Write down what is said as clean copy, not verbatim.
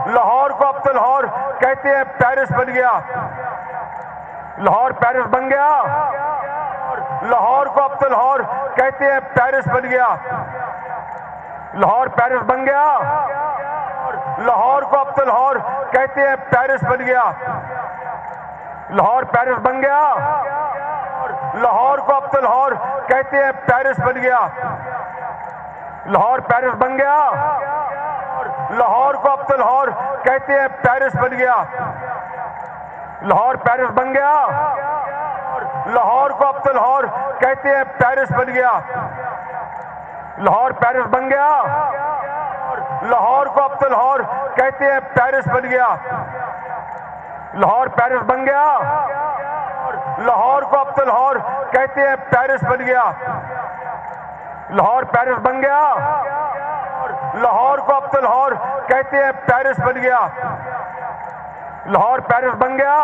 लाहौर को अब तो लाहौर कहते हैं पेरिस बन गया। लाहौर पेरिस बन गया। लाहौर को अब तो लाहौर कहते हैं पेरिस बन गया। लाहौर पेरिस बन गया। लाहौर को अब तो लाहौर कहते हैं पेरिस बन गया। लाहौर पेरिस बन गया। लाहौर को अब तो लाहौर कहते हैं पेरिस बन गया। लाहौर पेरिस बन गया। लाहौर को अब तो लाहौर कहते हैं पेरिस बन गया। लाहौर पेरिस बन गया। लाहौर को अब तो लाहौर कहते हैं पेरिस बन गया। लाहौर पेरिस बन गया। लाहौर को अब तो लाहौर कहते हैं पेरिस बन गया। लाहौर पेरिस बन गया। लाहौर को अब तो लाहौर कहते हैं पेरिस बन गया। लाहौर पेरिस बन गया। लाहौर को अब तो लाहौर कहते हैं पेरिस बन गया। लाहौर पेरिस बन गया।